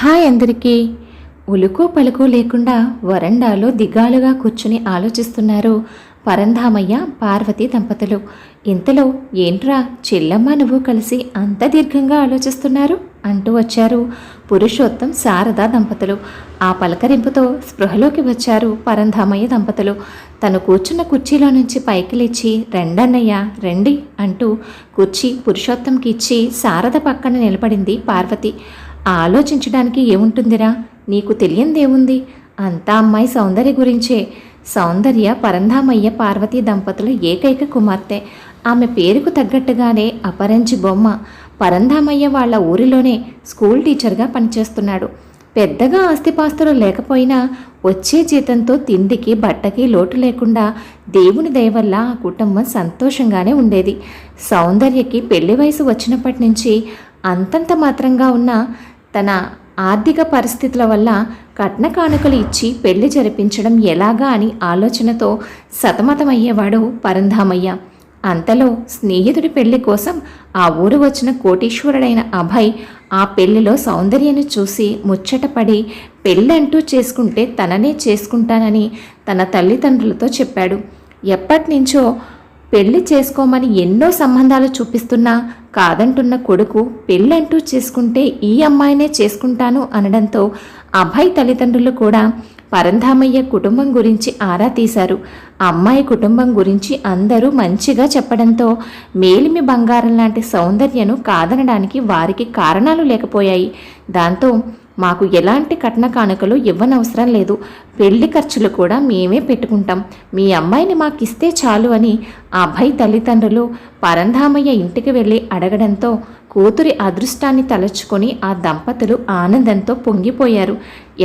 Hi అందరికీ. ఉలుకు పలుకు లేకుండా వరండాలో దిగాలుగా కూర్చుని ఆలోచిస్తున్నారు పరంధామయ్య పార్వతి దంపతులు. ఇంతలో ఏంట్రా చెల్లమ్మ నువ్వు కలిసి అంత దీర్ఘంగా ఆలోచిస్తున్నారు అంటూ వచ్చారు పురుషోత్తం శారద దంపతులు. ఆ పలకరింపుతో స్పృహలోకి వచ్చారు పరంధామయ్య దంపతులు. తను కూర్చున్న కుర్చీలో నుంచి పైకి లేచి రెండన్నయ్య రండి అంటూ కుర్చీ పురుషోత్తంకి ఇచ్చి శారద పక్కన నిలబడింది పార్వతి. ఆలోచించడానికి ఏముంటుందిరా, నీకు తెలియందేముంది, అంతా అమ్మాయి సౌందర్య గురించే. సౌందర్య పరంధామయ్య పార్వతీ దంపతుల ఏకైక కుమార్తె. ఆమె పేరుకు తగ్గట్టుగానే అపరంజి బొమ్మ. పరంధామయ్య వాళ్ళ ఊరిలోనే స్కూల్ టీచర్గా పనిచేస్తున్నాడు. పెద్దగా ఆస్తిపాస్తులు లేకపోయినా వచ్చే జీతంతో తిండికి బట్టకి లోటు లేకుండా దేవుని దయ వల్ల ఆ కుటుంబం సంతోషంగానే ఉండేది. సౌందర్యకి పెళ్లి వయసు వచ్చినప్పటి నుంచి అంతంత మాత్రంగా ఉన్న తన ఆర్థిక పరిస్థితుల వల్ల కట్న కానుకలు ఇచ్చి పెళ్లి జరిపించడం ఎలాగా అని ఆలోచనతో సతమతమయ్యేవాడు పరంధామయ్య. అంతలో స్నేహితుడి పెళ్లి కోసం ఆ ఊరు వచ్చిన కోటీశ్వరుడైన అభయ్ ఆ పెళ్లిలో సౌందర్యను చూసి ముచ్చటపడి పెళ్ళంటూ చేసుకుంటే తననే చేసుకుంటానని తన తల్లిదండ్రులతో చెప్పాడు. ఎప్పటినుంచో పెళ్లి చేసుకోమని ఎన్నో సంబంధాలు చూపిస్తున్నా కాదంటున్న కొడుకు పెళ్ళంటూ చేసుకుంటే ఈ అమ్మాయినే చేసుకుంటాను అనడంతో అభయ్ తల్లిదండ్రులు కూడా పరంధామయ్య కుటుంబం గురించి ఆరా తీశారు. అమ్మాయి కుటుంబం గురించి అందరూ మంచిగా చెప్పడంతో మేలిమి బంగారం లాంటి సౌందర్యను కాదనడానికి వారికి కారణాలు లేకపోయాయి. దాంతో మాకు ఎలాంటి కట్న కానుకలు ఇవ్వనవసరం లేదు, పెళ్లి ఖర్చులు కూడా మేమే పెట్టుకుంటాం, మీ అమ్మాయిని మాకిస్తే చాలు అని అభయ్ తల్లిదండ్రులు పరంధామయ్య ఇంటికి వెళ్ళి అడగడంతో కూతురి అదృష్టాన్ని తలచుకొని ఆ దంపతులు ఆనందంతో పొంగిపోయారు.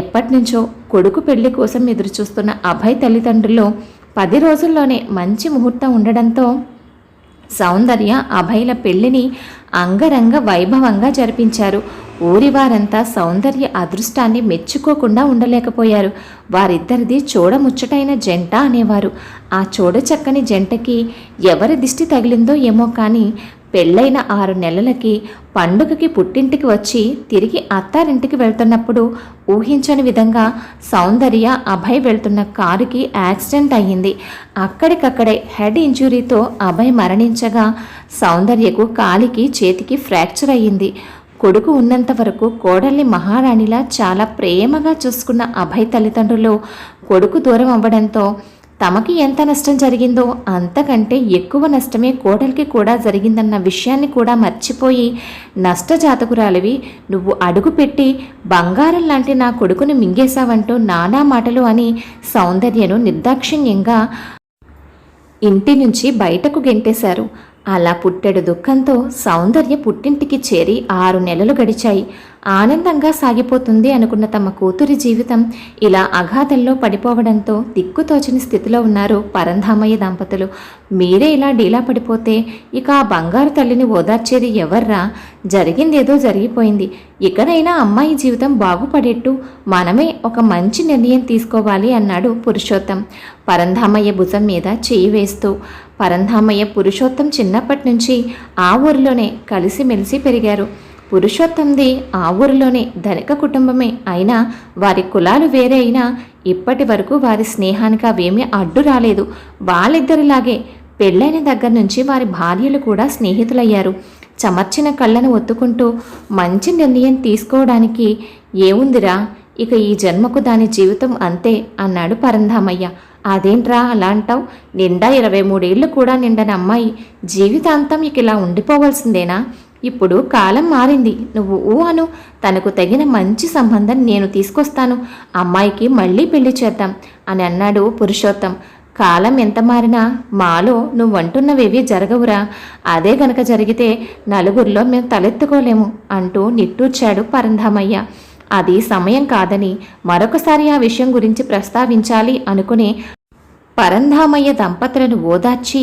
ఎప్పటినుంచో కొడుకు పెళ్లి కోసం ఎదురుచూస్తున్న అభయ్ తల్లిదండ్రులు 10 రోజుల్లోనే మంచి ముహూర్తం ఉండడంతో సౌందర్య అభయ్ల పెళ్లిని అంగరంగ వైభవంగా జరిపించారు. ఊరివారంతా సౌందర్య అదృష్టాన్ని మెచ్చుకోకుండా ఉండలేకపోయారు. వారిద్దరిది చూడముచ్చటైన జంట అనేవారు. ఆ చూడచక్కని జంటకి ఎవరి దిష్టి తగిలిందో ఏమో కానీ పెళ్ళైన 6 నెలలకి పండుగకి పుట్టింటికి వచ్చి తిరిగి అత్తారింటికి వెళ్తున్నప్పుడు ఊహించని విధంగా సౌందర్య అభయ్ వెళ్తున్న కారుకి యాక్సిడెంట్ అయ్యింది. అక్కడికక్కడే హెడ్ ఇంజురీతో అభయ్ మరణించగా సౌందర్యకు కాలికి చేతికి ఫ్రాక్చర్ అయ్యింది. కొడుకు ఉన్నంత వరకు కోడల్ని మహారాణిలా చాలా ప్రేమగా చూసుకున్న అభయ్ తల్లిదండ్రులు కొడుకు దూరం అవ్వడంతో తమకి ఎంత నష్టం జరిగిందో అంతకంటే ఎక్కువ నష్టమే కోడలికి కూడా జరిగిందన్న విషయాన్ని కూడా మర్చిపోయి నష్టజాతకురాలివి, నువ్వు అడుగుపెట్టి బంగారం లాంటి నా కొడుకుని మింగేశావంటూ నానా మాటలు అని సౌందర్యను నిర్దాక్షిణ్యంగా ఇంటి నుంచి బయటకు గెంటేశారు. అలా పుట్టెడు దుఃఖంతో సౌందర్య పుట్టింటికి చేరి 6 నెలలు గడిచాయి. ఆనందంగా సాగిపోతుంది అనుకున్న తమ కూతురి జీవితం ఇలా అగాధంలో పడిపోవడంతో దిక్కుతోచని స్థితిలో ఉన్నారు పరంధామయ్య దంపతులు. మీరే ఇలా డీలా పడిపోతే ఇక ఆ బంగారు తల్లిని ఓదార్చేది ఎవర్రా? జరిగిందేదో జరిగిపోయింది. ఇకనైనా అమ్మాయి జీవితం బాగుపడేట్టు మనమే ఒక మంచి నిర్ణయం తీసుకోవాలి అన్నాడు పురుషోత్తం పరంధామయ్య భుజం మీద చేయి వేస్తూ. పరంధామయ్య పురుషోత్తం చిన్నప్పటి నుంచి ఆ ఊరిలోనే కలిసిమెలిసి పెరిగారు. పురుషోత్తంది ఆ ఊరిలోనే ధనిక కుటుంబమే అయినా వారి కులాలు వేరే అయినా ఇప్పటి వరకు వారి స్నేహానికి అవేమీ అడ్డు రాలేదు. వాళ్ళిద్దరిలాగే పెళ్ళైన దగ్గర నుంచి వారి భార్యలు కూడా స్నేహితులయ్యారు. చమర్చిన కళ్ళను ఒత్తుకుంటూ మంచి నిర్ణయం తీసుకోవడానికి ఏముందిరా, ఇక ఈ జన్మకు దాని జీవితం అంతే అన్నాడు పరంధామయ్య. అదేంట్రా అలా అంటావు? నిండా 23 ఏళ్ళు కూడా నిండని అమ్మాయి జీవితాంతం ఇక ఇలా ఉండిపోవాల్సిందేనా? ఇప్పుడు కాలం మారింది, నువ్వు అను, తనకు తగిన మంచి సంబంధం నేను తీసుకొస్తాను, అమ్మాయికి మళ్ళీ పెళ్లి చేద్దాం అని అన్నాడు పురుషోత్తం. కాలం ఎంత మారినా మాలో నువ్వంటున్నవేవి జరగవురా, అదే గనక జరిగితే నలుగురిలో మేము తలెత్తుకోలేము అంటూ నిట్టూర్చాడు పరంధామయ్య. అది సమయం కాదని మరొకసారి ఆ విషయం గురించి ప్రస్తావించాలి అనుకునే పరంధామయ్య దంపతులను ఓదార్చి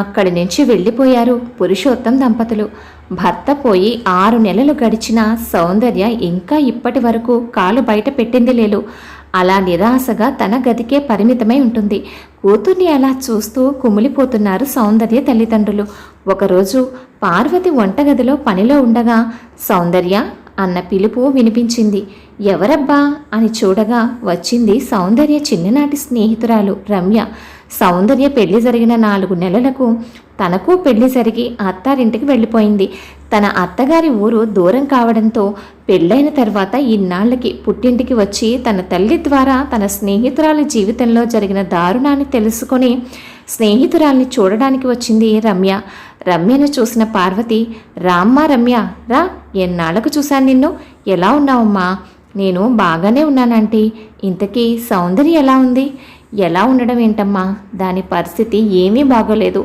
అక్కడి నుంచి వెళ్ళిపోయారు పురుషోత్తం దంపతులు. భర్త పోయి 6 నెలలు గడిచినా సౌందర్య ఇంకా ఇప్పటి వరకు కాలు బయట పెట్టింది లేదు. అలా నిరాశగా తన గదికే పరిమితమై ఉంటుంది. కూతుర్ని అలా చూస్తూ కుమిలిపోతున్నారు సౌందర్య తల్లిదండ్రులు. ఒకరోజు పార్వతి వంటగదిలో పనిలో ఉండగా, సౌందర్య అన్న పిలుపు వినిపించింది. ఎవరబ్బా అని చూడగా వచ్చింది సౌందర్య చిన్ననాటి స్నేహితురాలు రమ్య. సౌందర్య పెళ్లి జరిగిన 4 నెలలకు తనకు పెళ్లి జరిగి అత్తారింటికి వెళ్ళిపోయింది. తన అత్తగారి ఊరు దూరం కావడంతో పెళ్ళైన తర్వాత ఇన్నాళ్లకి పుట్టింటికి వచ్చి తన తల్లి ద్వారా తన స్నేహితురాలి జీవితంలో జరిగిన దారుణాన్ని తెలుసుకొని స్నేహితురాల్ని చూడడానికి వచ్చింది రమ్య. రమ్యను చూసిన పార్వతి, రామ్మా రమ్య రా, ఎన్నాళ్లకు చూశాను నిన్ను, ఎలా ఉన్నావమ్మా? నేను బాగానే ఉన్నానంటీ. ఇంతకీ సౌందర్య ఎలా ఉంది? ఎలా ఉండడం ఏంటమ్మా, దాని పరిస్థితి ఏమీ బాగోలేదు.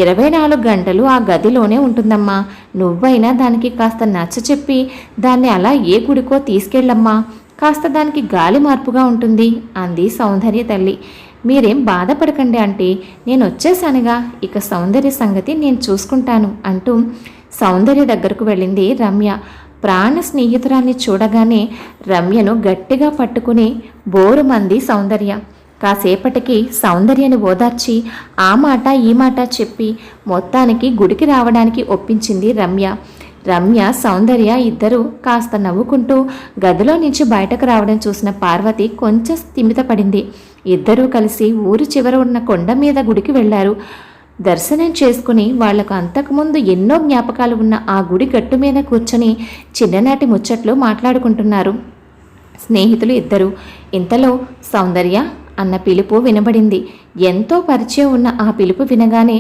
24 గంటలు ఆ గదిలోనే ఉంటుందమ్మా. నువ్వైనా దానికి కాస్త నచ్చ చెప్పి దాన్ని అలా ఏ గుడికో తీసుకెళ్ళమ్మా, కాస్త దానికి గాలి మార్పుగా ఉంటుంది అంది సౌందర్య తల్లి. మీరేం బాధపడకండి ఆంటీ, నేను వచ్చేసానుగా, ఇక సౌందర్య సంగతి నేను చూసుకుంటాను అంటూ సౌందర్య దగ్గరకు వెళ్ళింది రమ్య. ప్రాణ స్నేహితురాన్ని చూడగానే రమ్యను గట్టిగా పట్టుకుని బోరుమంది సౌందర్య. కాసేపటికి సౌందర్యని ఓదార్చి ఆ మాట ఈ మాట చెప్పి మొత్తానికి గుడికి రావడానికి ఒప్పించింది రమ్య. రమ్య సౌందర్య ఇద్దరూ కాస్త నవ్వుకుంటూ గదిలో నుంచి బయటకు రావడం చూసిన పార్వతి కొంచెం స్థిమితపడింది. ఇద్దరూ కలిసి ఊరు చివర ఉన్న కొండ మీద గుడికి వెళ్లారు. దర్శనం చేసుకుని వాళ్లకు అంతకుముందు ఎన్నో జ్ఞాపకాలు ఉన్న ఆ గుడి గట్టు మీద కూర్చొని చిన్ననాటి ముచ్చట్లు మాట్లాడుకుంటున్నారు స్నేహితులు ఇద్దరు. ఇంతలో సౌందర్య అన్న పిలుపు వినబడింది. ఎంతో పరిచయం ఉన్న ఆ పిలుపు వినగానే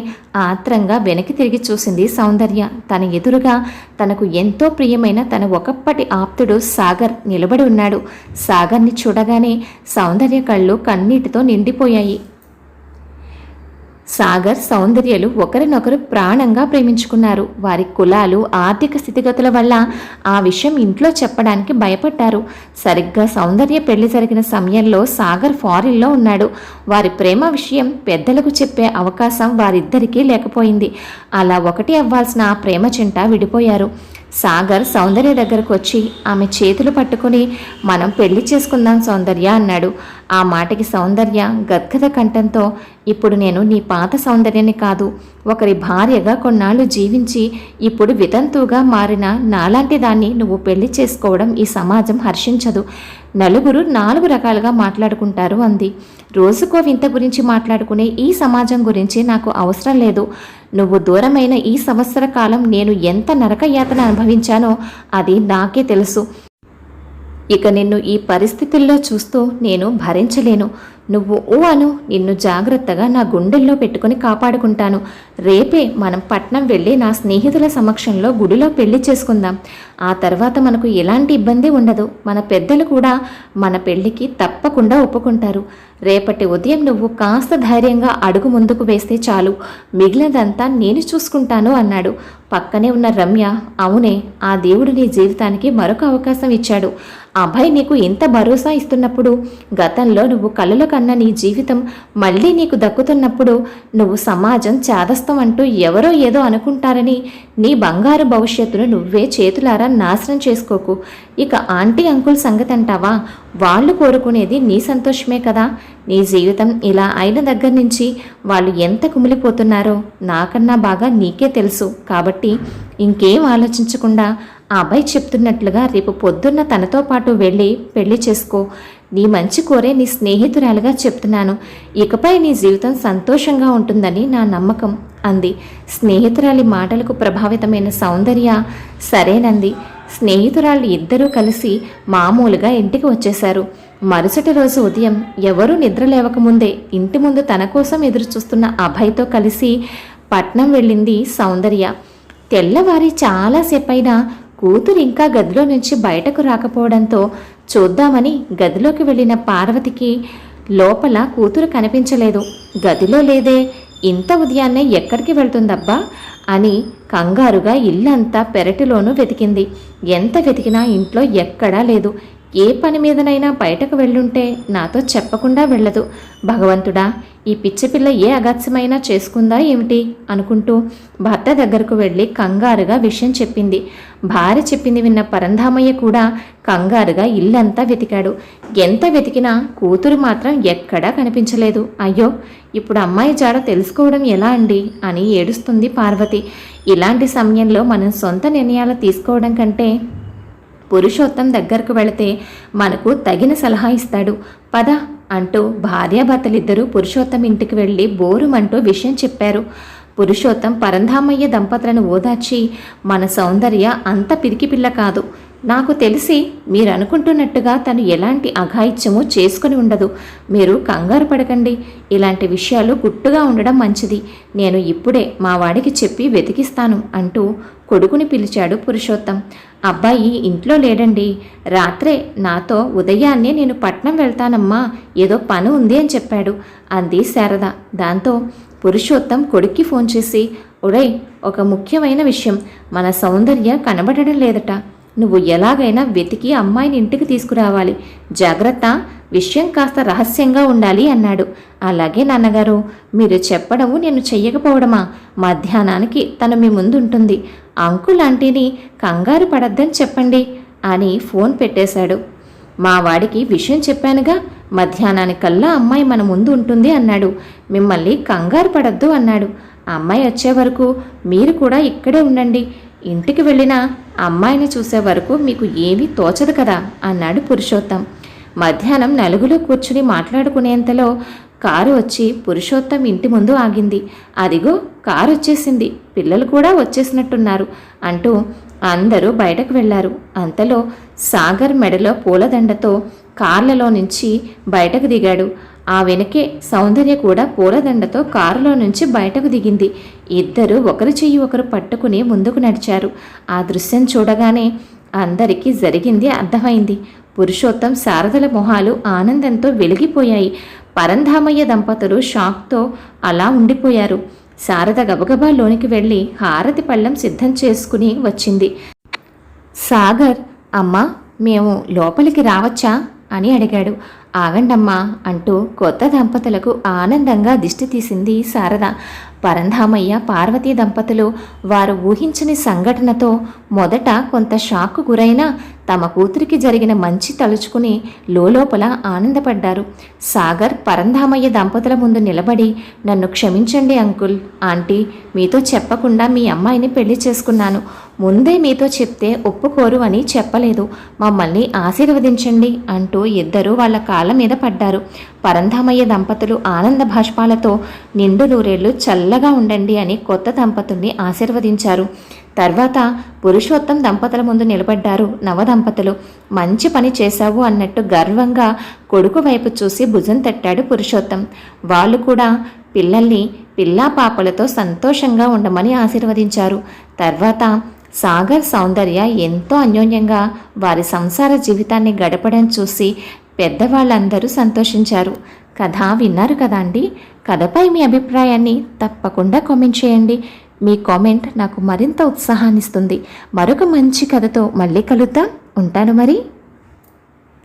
ఆత్రంగా వెనక్కి తిరిగి చూసింది సౌందర్య. తన ఎదురుగా తనకు ఎంతో ప్రియమైన తన ఒకప్పటి ఆప్తుడు సాగర్ నిలబడి ఉన్నాడు. సాగర్ని చూడగానే సౌందర్య కళ్ళు కన్నీటితో నిండిపోయాయి. సాగర్ సౌందర్యలు ఒకరినొకరు ప్రాణంగా ప్రేమించుకున్నారు. వారి కులాలు ఆర్థిక స్థితిగతుల వల్ల ఆ విషయం ఇంట్లో చెప్పడానికి భయపడ్డారు. సరిగ్గా సౌందర్య పెళ్లి జరిగిన సమయంలో సాగర్ ఫారిన్లో ఉన్నాడు. వారి ప్రేమ విషయం పెద్దలకు చెప్పే అవకాశం వారిద్దరికీ లేకపోయింది. అలా ఒకటి అవ్వాల్సిన ఆ ప్రేమ జంట విడిపోయారు. సాగర్ సౌందర్య దగ్గరకు వచ్చి ఆమె చేతులు పట్టుకుని మనం పెళ్లి చేసుకుందాం సౌందర్య అన్నాడు. ఆ మాటకి సౌందర్య గద్గద కంఠంతో, ఇప్పుడు నేను నీ పాత సౌందర్యాన్ని కాదు, ఒకరి భార్యగా కొన్నాళ్ళు జీవించి ఇప్పుడు వితంతువుగా మారిన నాలాంటి దాన్ని నువ్వు పెళ్లి చేసుకోవడం ఈ సమాజం హర్షించదు. నలుగురు 4 రకాలుగా మాట్లాడుకుంటారు అంది. రోజుకో వింత గురించి మాట్లాడుకునే ఈ సమాజం గురించి నాకు అవసరం లేదు. నువ్వు దూరమైన ఈ సంవత్సర కాలం నేను ఎంత నరకయాతన అనుభవించానో అది నాకే తెలుసు. ఇక నిన్ను ఈ పరిస్థితుల్లో చూస్తూ నేను భరించలేను. నువ్వు అను, నిన్ను జాగ్రత్తగా నా గుండెల్లో పెట్టుకుని కాపాడుకుంటాను. రేపే మనం పట్నం వెళ్ళి నా స్నేహితుల సమక్షంలో గుడిలో పెళ్లి చేసుకుందాం. ఆ తర్వాత మనకు ఎలాంటి ఇబ్బంది ఉండదు. మన పెద్దలు కూడా మన పెళ్లికి తప్పకుండా ఒప్పుకుంటారు. రేపటి ఉదయం నువ్వు కాస్త ధైర్యంగా అడుగు ముందుకు వేస్తే చాలు, మిగిలినదంతా నేను చూసుకుంటాను అన్నాడు. పక్కనే ఉన్న రమ్య, అవునే, ఆ దేవుడు నీ జీవితానికి మరొక అవకాశం ఇచ్చాడు. అభయ్ నీకు ఇంత భరోసా ఇస్తున్నప్పుడు, గతంలో నువ్వు కలలు కన్న నీ జీవితం మళ్ళీ నీకు దక్కుతున్నప్పుడు నువ్వు సమాజం చాదస్తం అంటూ ఎవరో ఏదో అనుకుంటారని నీ బంగారు భవిష్యత్తును నువ్వే చేతులారా నాశనం చేసుకోకు. ఇక ఆంటీ అంకుల్ సంగతి అంటావా? వాళ్ళు కోరుకునేది నీ సంతోషమే కదా. నీ జీవితం ఇలా అయిన దగ్గర నుంచి వాళ్ళు ఎంత కుమిలిపోతున్నారో నాకన్నా బాగా నీకే తెలుసు. కాబట్టి ఇంకేం ఆలోచించకుండా ఆ అబ్బాయి చెప్తున్నట్లుగా రేపు పొద్దున్న తనతో పాటు వెళ్ళి పెళ్లి చేసుకో. నీ మంచి కోరే నీ స్నేహితురాలుగా చెప్తున్నాను. ఇకపై నీ జీవితం సంతోషంగా ఉంటుందని నా నమ్మకం అంది. స్నేహితురాలి మాటలకు ప్రభావితమైన సౌందర్య సరేనంది. స్నేహితురాళ్ళు ఇద్దరూ కలిసి మామూలుగా ఇంటికి వచ్చేశారు. మరుసటి రోజు ఉదయం ఎవరూ నిద్ర లేవకముందే ఇంటి ముందు తన కోసం ఎదురు చూస్తున్న అభయ్తో కలిసి పట్నం వెళ్ళింది సౌందర్య. తెల్లవారి చాలాసేపైనా కూతురు ఇంకా గదిలో నుంచి బయటకు రాకపోవడంతో చూద్దామని గదిలోకి వెళ్ళిన పార్వతికి లోపల కూతురు కనిపించలేదు. గదిలో లేదే, ఇంత ఉదయాన్నే ఎక్కడికి వెళ్తుందబ్బా అని కంగారుగా ఇల్లంతా పెరటిలోనూ వెతికింది. ఎంత వెతికినా ఇంట్లో ఎక్కడా లేదు. ఏ పని మీదనైనా బయటకు వెళ్ళుంటే నాతో చెప్పకుండా వెళ్ళదు. భగవంతుడా, ఈ పిచ్చిపిల్ల ఏ అగత్యమైనా చేసుకుందా ఏమిటి అనుకుంటూ భర్త దగ్గరకు వెళ్ళి కంగారుగా విషయం చెప్పింది. భార్య చెప్పింది విన్న పరంధామయ్య కూడా కంగారుగా ఇల్లంతా వెతికాడు. ఎంత వెతికినా కూతురు మాత్రం ఎక్కడా కనిపించలేదు. అయ్యో, ఇప్పుడు అమ్మాయి జాడ తెలుసుకోవడం ఎలా అండి అని ఏడుస్తుంది పార్వతి. ఇలాంటి సమయంలో మనం సొంత నిర్ణయాలు తీసుకోవడం కంటే పురుషోత్తం దగ్గరకు వెళితే మనకు తగిన సలహా ఇస్తాడు. పద అంటూ భార్యాభర్తలిద్దరూ పురుషోత్తం ఇంటికి వెళ్ళి బోరుమంటూ విషయం చెప్పారు. పురుషోత్తం పరంధామయ్య దంపతులను ఓదార్చి, మన సౌందర్య అంత పిరికిపిల్ల కాదు. నాకు తెలిసి మీరు అనుకుంటున్నట్టుగా తను ఎలాంటి అఘాయిత్యము చేసుకుని ఉండదు. మీరు కంగారు పడకండి. ఇలాంటి విషయాలు గుట్టుగా ఉండడం మంచిది. నేను ఇప్పుడే మా వాడికి చెప్పి వెతికిస్తాను అంటూ కొడుకుని పిలిచాడు పురుషోత్తం. అబ్బాయి ఇంట్లో లేడండి. రాత్రే నాతో ఉదయాన్నే నేను పట్నం వెళ్తానమ్మా, ఏదో పని ఉంది అని చెప్పాడు అంది శారద. దాంతో పురుషోత్తం కొడుక్కి ఫోన్ చేసి, ఒరేయ్, ఒక ముఖ్యమైన విషయం, మన సౌందర్య కనబడడం లేదట. నువ్వు ఎలాగైనా వెతికి అమ్మాయిని ఇంటికి తీసుకురావాలి. జాగ్రత్త, విషయం కాస్త రహస్యంగా ఉండాలి అన్నాడు. అలాగే నాన్నగారు, మీరు చెప్పడము నేను చెయ్యకపోవడమా? మధ్యాహ్నానికి తను మీ ముందుంటుంది. అంకుల్ ఆంటీని కంగారు పడద్దని చెప్పండి అని ఫోన్ పెట్టేశాడు. మా వాడికి విషయం చెప్పానుగా, మధ్యాహ్నానికల్లా అమ్మాయి మన ముందు ఉంటుంది అన్నాడు. మిమ్మల్ని కంగారు పడద్దు అన్నాడు. అమ్మాయి వచ్చే వరకు మీరు కూడా ఇక్కడే ఉండండి. ఇంటికి వెళ్ళినా అమ్మాయిని చూసే వరకు మీకు ఏమీ తోచదు కదా అన్నాడు పురుషోత్తం. మధ్యాహ్నం నలుగులో కూర్చుని మాట్లాడుకునేంతలో కారు వచ్చి పురుషోత్తం ఇంటి ముందు ఆగింది. అదిగో కారు వచ్చేసింది, పిల్లలు కూడా వచ్చేసినట్టున్నారు అంటూ అందరూ బయటకు వెళ్లారు. అంతలో సాగర్ మెడలో పూలదండతో కార్లలో నుంచి బయటకు దిగాడు. ఆ వెనకే సౌందర్య కూడా పూలదండతో కారులో నుంచి బయటకు దిగింది. ఇద్దరు ఒకరి చెయ్యి ఒకరు పట్టుకుని ముందుకు నడిచారు. ఆ దృశ్యం చూడగానే అందరికీ జరిగింది అర్థమైంది. పురుషోత్తం శారదల మొహాలు ఆనందంతో వెలిగిపోయాయి. పరంధామయ్య దంపతులు షాక్తో అలా ఉండిపోయారు. శారద గబగబా లోనికి వెళ్ళి హారతి పళ్ళెం సిద్ధం చేసుకుని వచ్చింది. సాగర్, అమ్మా, మేము లోపలికి రావచ్చా అని అడిగాడు. ఆగండమ్మా అంటూ కొత్త దంపతులకు ఆనందంగా దిష్టి తీసింది శారద. పరంధామయ్య పార్వతీ దంపతులు వారు ఊహించని సంఘటనతో మొదట కొంత షాక్కు గురైనా తమ కూతురికి జరిగిన మంచి తలుచుకుని లోపల ఆనందపడ్డారు. సాగర్ పరంధామయ్య దంపతుల ముందు నిలబడి, నన్ను క్షమించండి అంకుల్, ఆంటీ, మీతో చెప్పకుండా మీ అమ్మాయిని పెళ్లి చేసుకున్నాను. ముందే మీతో చెప్తే ఒప్పుకోరు అని చెప్పలేదు. మమ్మల్ని ఆశీర్వదించండి అంటూ ఇద్దరూ వాళ్ళ కాళ్ళ మీద పడ్డారు. పరంధామయ్య దంపతులు ఆనంద భాష్పాలతో నిండు నూరేళ్లు చల్లగా ఉండండి అని కొత్త దంపతుల్ని ఆశీర్వదించారు. తర్వాత పురుషోత్తం దంపతుల ముందు నిలబడ్డారు నవదంపతులు. మంచి పని చేశావు అన్నట్టు గర్వంగా కొడుకు వైపు చూసి భుజం తట్టాడు పురుషోత్తం. వాళ్ళు కూడా పిల్లల్ని పిల్లా పాపలతో సంతోషంగా ఉండమని ఆశీర్వదించారు. తర్వాత సాగర్ సౌందర్య ఎంతో అన్యోన్యంగా వారి సంసార జీవితాన్ని గడపడం చూసి పెద్దవాళ్ళందరూ సంతోషించారు. కథ విన్నారు కదా అండి. కథపై మీ అభిప్రాయాన్ని తప్పకుండా కామెంట్ చేయండి. మీ కామెంట్ నాకు మరింత ఉత్సాహాన్నిస్తుంది. మరొక మంచి కథతో మళ్ళీ కలుద్దాం. ఉంటాను మరి.